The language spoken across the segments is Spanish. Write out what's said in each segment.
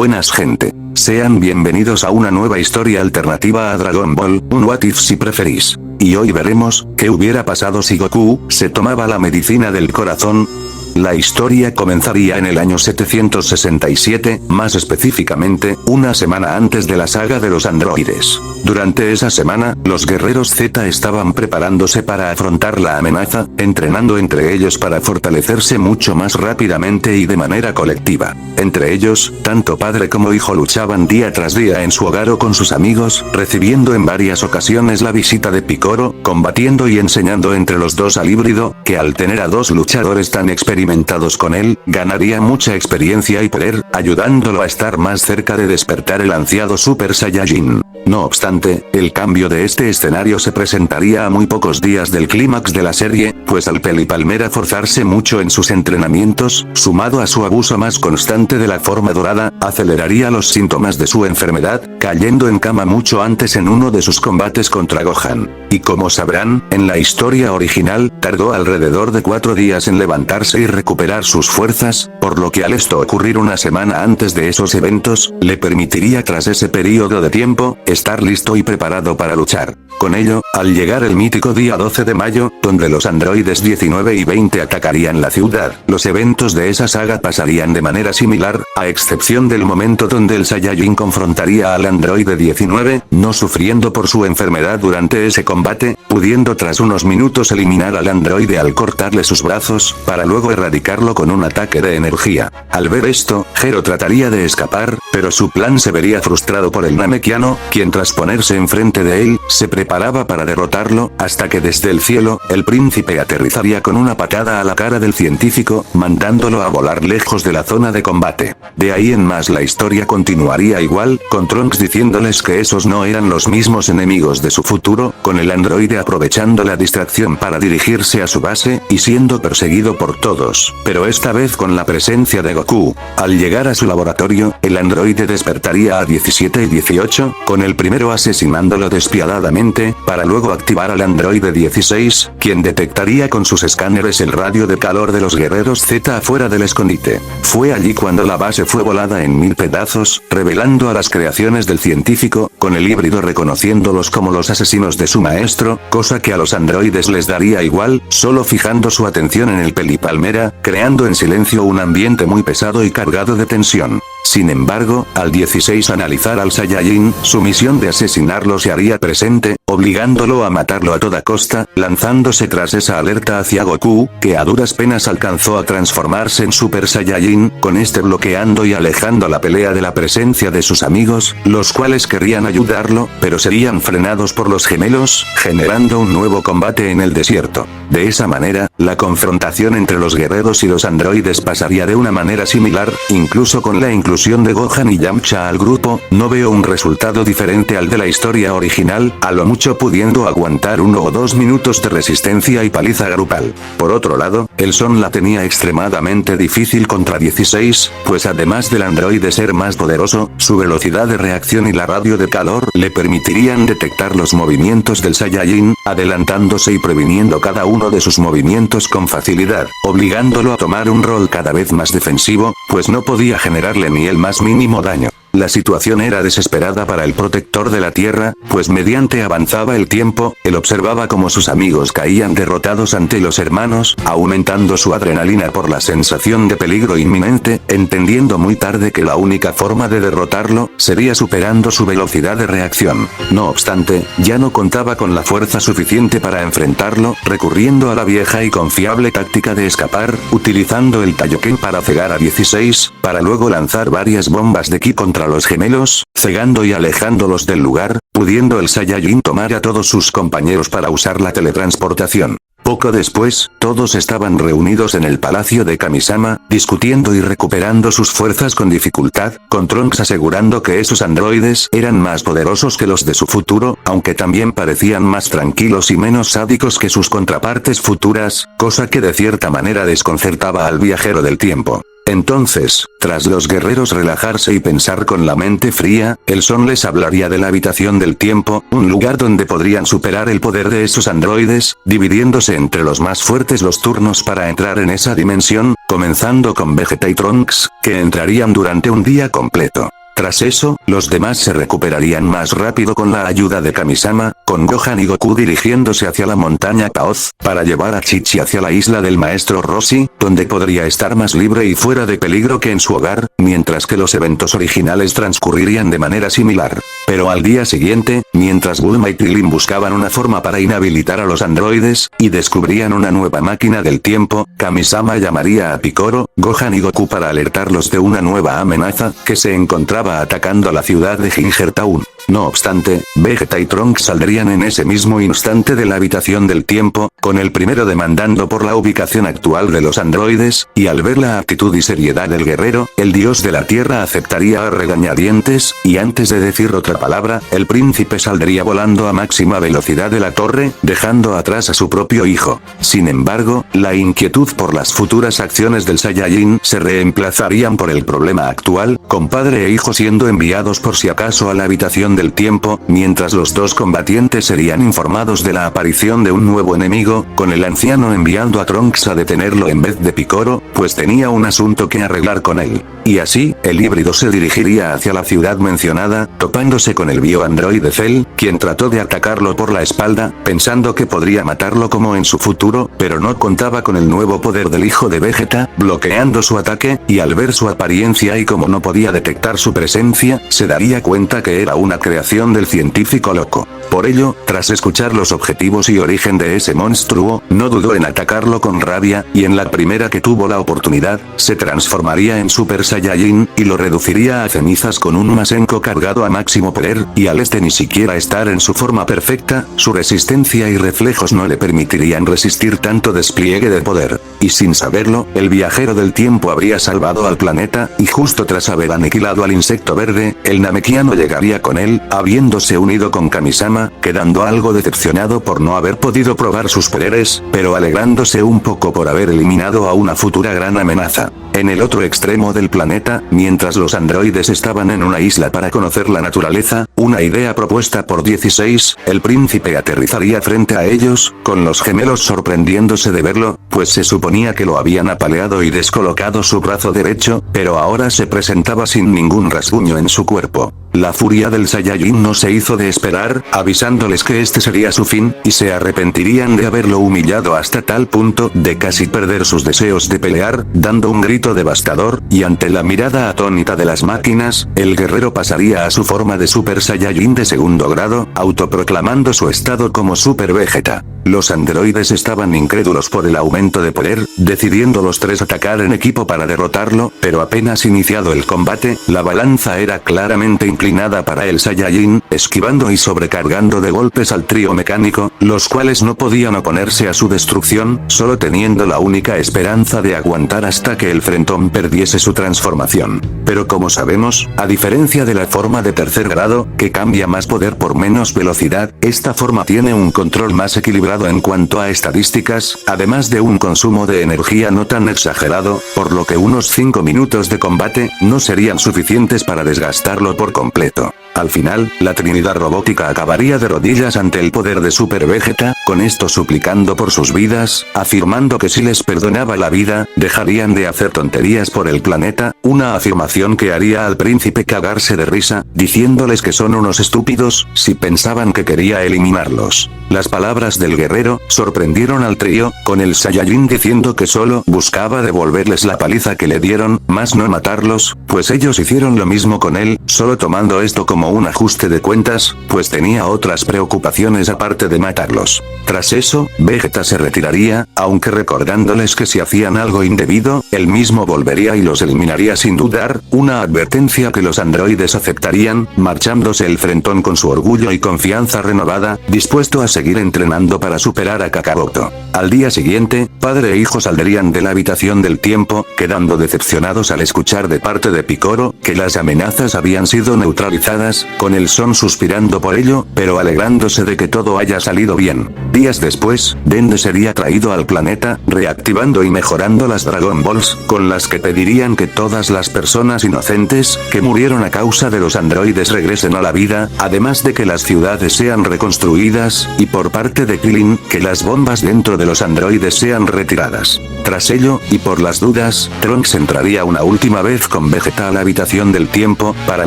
Buenas gente. Sean bienvenidos a una nueva historia alternativa a Dragon Ball, un What If si preferís. Y hoy veremos, qué hubiera pasado si Goku se tomaba la medicina del corazón. La historia comenzaría en el año 767, más específicamente, una semana antes de la saga de los androides. Durante esa semana, los guerreros Z estaban preparándose para afrontar la amenaza, entrenando entre ellos para fortalecerse mucho más rápidamente y de manera colectiva. Entre ellos, tanto padre como hijo luchaban día tras día en su hogar o con sus amigos, recibiendo en varias ocasiones la visita de Picoro, combatiendo y enseñando entre los dos al híbrido, que al tener a dos luchadores tan experimentados con él, ganaría mucha experiencia y poder, ayudándolo a estar más cerca de despertar el ansiado Super Saiyajin. No obstante, el cambio de este escenario se presentaría a muy pocos días del clímax de la serie, pues al Pelipalmera forzarse mucho en sus entrenamientos, sumado a su abuso más constante de la forma dorada, aceleraría los síntomas de su enfermedad, cayendo en cama mucho antes en uno de sus combates contra Gohan. Y como sabrán, en la historia original, tardó alrededor de 4 días en levantarse y recuperar sus fuerzas, por lo que al esto ocurrir una semana antes de esos eventos, le permitiría tras ese periodo de tiempo, estar listo y preparado para luchar. Con ello, al llegar el mítico día 12 de mayo, donde los androides 19 y 20 atacarían la ciudad, los eventos de esa saga pasarían de manera similar, a excepción del momento donde el Saiyajin confrontaría al androide 19, no sufriendo por su enfermedad durante ese combate, pudiendo tras unos minutos eliminar al androide al cortarle sus brazos, para luego erradicarlo con un ataque de energía. Al ver esto, Gero trataría de escapar, pero su plan se vería frustrado por el Namekiano, quien tras ponerse enfrente de él, se preparaba para derrotarlo, hasta que desde el cielo, el príncipe aterrizaría con una patada a la cara del científico, mandándolo a volar lejos de la zona de combate. De ahí en más la historia continuaría igual, con Trunks diciéndoles que esos no eran los mismos enemigos de su futuro, con el androide aprovechando la distracción para dirigirse a su base, y siendo perseguido por todos, pero esta vez con la presencia de Goku. Al llegar a su laboratorio, el androide despertaría a 17 y 18, con el primero asesinándolo despiadadamente, para luego activar al androide 16, quien detectaría con sus escáneres el radio de calor de los guerreros Z afuera del escondite. Fue allí cuando la base fue volada en 1000 pedazos, revelando a las creaciones del científico, con el híbrido reconociéndolos como los asesinos de su maestro, cosa que a los androides les daría igual, solo fijando su atención en el Pelipalmera, creando en silencio un ambiente muy pesado y cargado de tensión. Sin embargo, al 16 analizar al Saiyajin, su misión de asesinarlo se haría presente, obligándolo a matarlo a toda costa, lanzándose tras esa alerta hacia Goku, que a duras penas alcanzó a transformarse en Super Saiyajin, con este bloqueando y alejando la pelea de la presencia de sus amigos, los cuales querrían ayudarlo, pero serían frenados por los gemelos, generando un nuevo combate en el desierto. De esa manera, la confrontación entre los guerreros y los androides pasaría de una manera similar, incluso con la inclusión de Gohan y Yamcha al grupo, no veo un resultado diferente al de la historia original, a lo mucho pudiendo aguantar 1 o 2 minutos de resistencia y paliza grupal. Por otro lado, el Son la tenía extremadamente difícil contra 16, pues además del androide ser más poderoso, su velocidad de reacción y la radio de calor le permitirían detectar los movimientos del Saiyajin, adelantándose y previniendo cada uno de sus movimientos con facilidad, obligándolo a tomar un rol cada vez más defensivo, pues no podía generarle ni el más mínimo daño. La situación era desesperada para el protector de la Tierra, pues mediante avanzaba el tiempo, él observaba cómo sus amigos caían derrotados ante los hermanos, aumentando su adrenalina por la sensación de peligro inminente, entendiendo muy tarde que la única forma de derrotarlo, sería superando su velocidad de reacción. No obstante, ya no contaba con la fuerza suficiente para enfrentarlo, recurriendo a la vieja y confiable táctica de escapar, utilizando el Kaioken para cegar a 16, para luego lanzar varias bombas de ki contra los gemelos, cegando y alejándolos del lugar, pudiendo el Saiyajin tomar a todos sus compañeros para usar la teletransportación. Poco después, todos estaban reunidos en el palacio de Kamisama, discutiendo y recuperando sus fuerzas con dificultad, con Trunks asegurando que esos androides eran más poderosos que los de su futuro, aunque también parecían más tranquilos y menos sádicos que sus contrapartes futuras, cosa que de cierta manera desconcertaba al viajero del tiempo. Entonces, tras los guerreros relajarse y pensar con la mente fría, el Son les hablaría de la habitación del tiempo, un lugar donde podrían superar el poder de esos androides, dividiéndose entre los más fuertes los turnos para entrar en esa dimensión, comenzando con Vegeta y Trunks, que entrarían durante un día completo. Tras eso, los demás se recuperarían más rápido con la ayuda de Kamisama, con Gohan y Goku dirigiéndose hacia la montaña Kaoz, para llevar a Chi-Chi hacia la isla del maestro Roshi, donde podría estar más libre y fuera de peligro que en su hogar, mientras que los eventos originales transcurrirían de manera similar. Pero al día siguiente, mientras Bulma y Krillin buscaban una forma para inhabilitar a los androides, y descubrían una nueva máquina del tiempo, Kamisama llamaría a Piccolo, Gohan y Goku para alertarlos de una nueva amenaza, que se encontraba atacando la ciudad de Ginger Town. No obstante, Vegeta y Trunks saldrían en ese mismo instante de la habitación del tiempo, con el primero demandando por la ubicación actual de los androides, y al ver la actitud y seriedad del guerrero, el dios de la tierra aceptaría a regañadientes, y antes de decir otra palabra, el príncipe saldría volando a máxima velocidad de la torre, dejando atrás a su propio hijo. Sin embargo, la inquietud por las futuras acciones del Saiyajin se reemplazarían por el problema actual, con padre e hijo siendo enviados por si acaso a la habitación del tiempo, mientras los dos combatientes serían informados de la aparición de un nuevo enemigo, con el anciano enviando a Trunks a detenerlo en vez de Piccolo, pues tenía un asunto que arreglar con él. Y así, el híbrido se dirigiría hacia la ciudad mencionada, topándose con el bioandroide Cell, quien trató de atacarlo por la espalda, pensando que podría matarlo como en su futuro, pero no contaba con el nuevo poder del hijo de Vegeta, bloqueando su ataque, y al ver su apariencia y como no podía detectar su presencia, se daría cuenta que era una creación del científico loco. Por ello, tras escuchar los objetivos y origen de ese monstruo, no dudó en atacarlo con rabia, y en la primera que tuvo la oportunidad, se transformaría en Super Saiyajin, y lo reduciría a cenizas con un Masenko cargado a máximo poder, y al este ni siquiera estar en su forma perfecta, su resistencia y reflejos no le permitirían resistir tanto despliegue de poder. Y sin saberlo, el viajero del tiempo habría salvado al planeta, y justo tras haber aniquilado al insecto verde, el Namekiano llegaría con él, habiéndose unido con Kamisama, quedando algo decepcionado por no haber podido probar sus poderes, pero alegrándose un poco por haber eliminado a una futura gran amenaza. En el otro extremo del planeta, mientras los androides estaban en una isla para conocer la naturaleza, una idea propuesta por 16, el príncipe aterrizaría frente a ellos, con los gemelos sorprendiéndose de verlo, pues se suponía que lo habían apaleado y descolocado su brazo derecho, pero ahora se presentaba sin ningún rasguño en su cuerpo. La furia del Saiyajin no se hizo de esperar, avisándoles que este sería su fin, y se arrepentirían de haberlo humillado hasta tal punto de casi perder sus deseos de pelear, dando un grito devastador, y ante la mirada atónita de las máquinas, el guerrero pasaría a su forma de Super Saiyajin de segundo grado, autoproclamando su estado como Super Vegeta. Los androides estaban incrédulos por el aumento de poder, decidiendo los tres atacar en equipo para derrotarlo, pero apenas iniciado el combate, la balanza era claramente inclinada para el Saiyajin, esquivando y sobrecargando de golpes al trío mecánico, los cuales no podían oponerse a su destrucción, solo teniendo la única esperanza de aguantar hasta que el frentón perdiese su transformación. Pero como sabemos, a diferencia de la forma de tercer grado, que cambia más poder por menos velocidad, esta forma tiene un control más equilibrado en cuanto a estadísticas, además de un consumo de energía no tan exagerado, por lo que unos 5 minutos de combate no serían suficientes para desgastarlo por completo. Al final, la Trinidad Robótica acabaría de rodillas ante el poder de Super Vegeta, con esto suplicando por sus vidas, afirmando que si les perdonaba la vida, dejarían de hacer tonterías por el planeta, una afirmación que haría al príncipe cagarse de risa, diciéndoles que son unos estúpidos, si pensaban que quería eliminarlos. Las palabras del guerrero sorprendieron al trío, con el Saiyajin diciendo que solo buscaba devolverles la paliza que le dieron, más no matarlos, pues ellos hicieron lo mismo con él, solo tomando esto como un ajuste de cuentas, pues tenía otras preocupaciones aparte de matarlos. Tras eso, Vegeta se retiraría, aunque recordándoles que si hacían algo indebido, él mismo volvería y los eliminaría sin dudar, una advertencia que los androides aceptarían, marchándose el frentón con su orgullo y confianza renovada, dispuesto a seguir entrenando para superar a Kakaroto. Al día siguiente, padre e hijo saldrían de la habitación del tiempo, quedando decepcionados al escuchar de parte de Piccolo, que las amenazas habían sido neutralizadas, con el Son suspirando por ello, pero alegrándose de que todo haya salido bien. Días después, Dende sería traído al planeta, reactivando y mejorando las Dragon Balls, con las que pedirían que todas las personas inocentes, que murieron a causa de los androides regresen a la vida, además de que las ciudades sean reconstruidas, y por parte de Krillin, que las bombas dentro de los androides sean retiradas. Tras ello, y por las dudas, Trunks entraría una última vez con Vegeta a la habitación del tiempo, para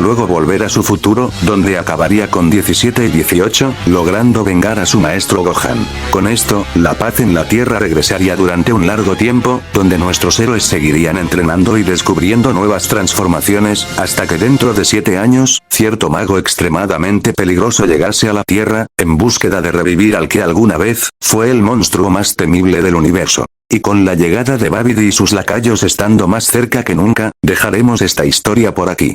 luego volver a su futuro, donde acabaría con 17 y 18, logrando vengar a su maestro Gohan. Con esto, la paz en la Tierra regresaría durante un largo tiempo, donde nuestros héroes seguirían entrenando y descubriendo nuevas transformaciones, hasta que dentro de 7 años, cierto mago extremadamente peligroso llegase a la Tierra, en búsqueda de revivir al que alguna vez, fue el monstruo más temible del universo. Y con la llegada de Babidi y sus lacayos estando más cerca que nunca, dejaremos esta historia por aquí.